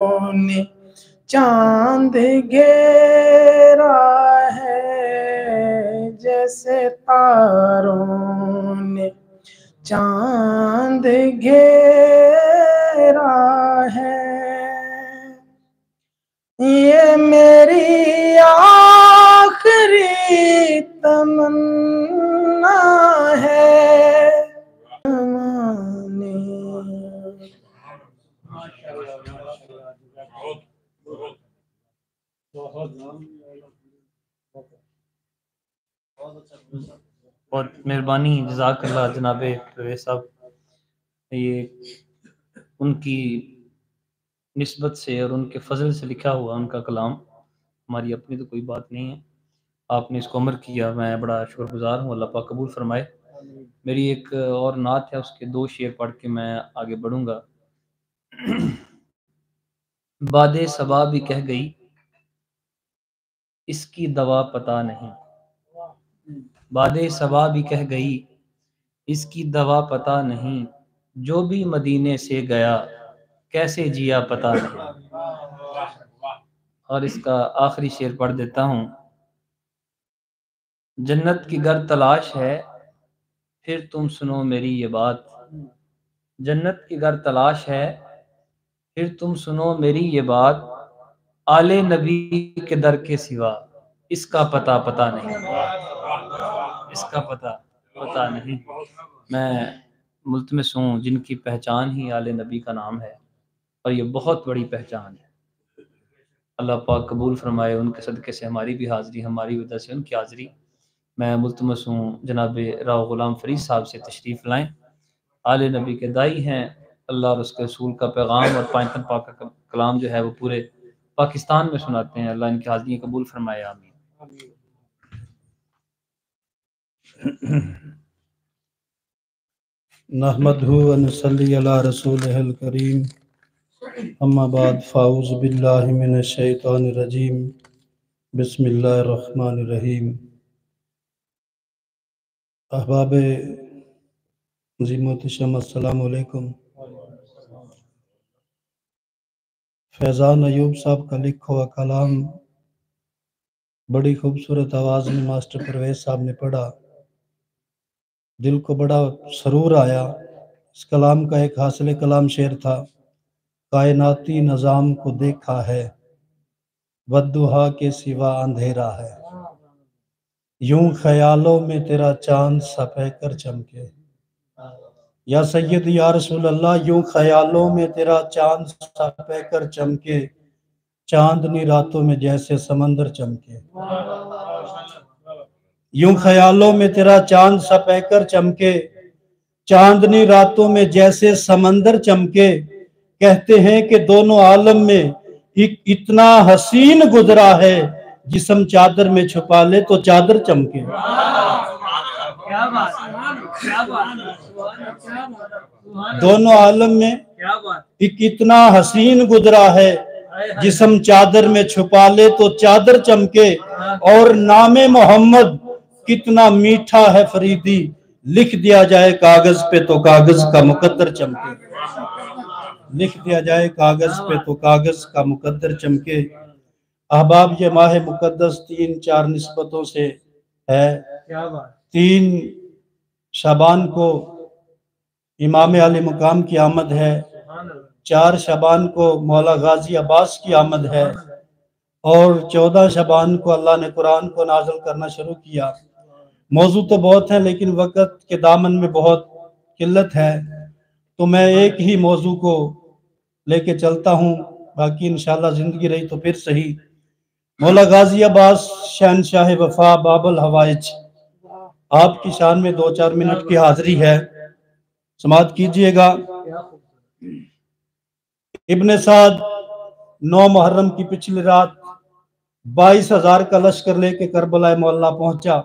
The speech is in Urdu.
نے چاند گھیرا ہے جیسے تاروں نے چاند گھیرا ہے، یہ میری آخری تمنا ہے۔ بہت مہربانی، جزاک اللہ جناب پرویز صاحب۔ یہ ان کی نسبت سے اور ان کے فضل سے لکھا ہوا ان کا کلام، ہماری اپنی تو کوئی بات نہیں ہے، آپ نے اس کو عمر کیا، میں بڑا شکر گزار ہوں، اللہ پاک قبول فرمائے۔ میری ایک اور نعت ہے، اس کے 2 شعر پڑھ کے میں آگے بڑھوں گا۔ باد صبا بھی کہہ گئی اس کی دوا پتہ نہیں، باد صبا بھی کہہ گئی اس کی دوا پتہ نہیں، جو بھی مدینے سے گیا کیسے جیا پتہ نہیں۔ اور اس کا آخری شعر پڑھ دیتا ہوں۔ جنت کی گر تلاش ہے پھر تم سنو میری یہ بات، جنت کی گر تلاش ہے پھر تم سنو میری یہ بات، آل نبی کے در کے سوا اس کا پتہ نہیں، اس کا پتہ نہیں۔ میں ملتمس ہوں جن کی پہچان ہی آل نبی کا نام ہے، اور یہ بہت بڑی پہچان ہے، اللہ پاک قبول فرمائے ان کے صدقے سے ہماری بھی حاضری، ہماری وجہ سے ان کی حاضری۔ میں ملتمس ہوں جناب راؤ غلام فرید صاحب سے تشریف لائیں، آل نبی کے دائی ہیں، اللہ اور اس کے رسول کا پیغام اور پائتن پاک کا کلام جو ہے وہ پورے پاکستان میں سناتے ہیں، اللہ ان کی حاضری قبول فرمائے، آمین۔ نحمدہ و نصلی علی رسولہ الکریم، اما بعد فاعوذ باللہ من الشیطان الرجیم، بسم اللہ الرحمن الرحیم۔ احباب عظیم محتشم السلام علیکم۔ فیضان ایوب صاحب کا لکھا ہوا کلام بڑی خوبصورت آواز میں ماسٹر پرویز صاحب نے پڑھا، دل کو بڑا سرور آیا۔ اس کلام کا ایک حاصل کلام شعر تھا، کائناتی نظام کو دیکھا ہے والضحیٰ کے سوا اندھیرا ہے، یوں خیالوں میں تیرا چاند سپے کر چمکے، یا سید یا رسول اللہ، یوں خیالوں میں تیرا چاند سپے کر چمکے، چاندنی راتوں میں جیسے سمندر چمکے، یوں خیالوں میں تیرا چاند سپے کر چمکے، چاندنی راتوں میں جیسے سمندر چمکے، کہتے ہیں کہ دونوں عالم میں اتنا حسین گزرا ہے، جسم چادر میں چھپا لے تو چادر چمکے۔ دونوں عالم میں اتنا حسین گزرا ہے، جسم چادر میں چھپا لے تو چادر چمکے، اور نام محمد کتنا میٹھا ہے فریدی، لکھ دیا جائے کاغذ پہ تو کاغذ کا مقدر چمکے، لکھ دیا جائے کاغذ پہ تو کاغذ کا مقدر چمکے۔ احباب، یہ ماہ مقدس 3-4 نسبتوں سے ہے۔ 3 شعبان کو امام علی مقام کی آمد ہے، 4 شعبان کو مولا غازی عباس کی آمد ہے، اور 14 شعبان کو اللہ نے قرآن کو نازل کرنا شروع کیا۔ موضوع تو بہت ہیں لیکن وقت کے دامن میں بہت قلت ہے، تو میں ایک ہی موضوع کو لے کے چلتا ہوں، باقی انشاءاللہ زندگی رہی تو پھر صحیح۔ مولا غازی عباس شہنشاہ وفا باب الحوائج، آپ کی شان میں 2-4 منٹ کی حاضری ہے، سماعت کیجئے گا۔ ابن سعد 9 محرم کی پچھلی رات 22,000 کا لشکر لے کے کربلا معلیٰ پہنچا۔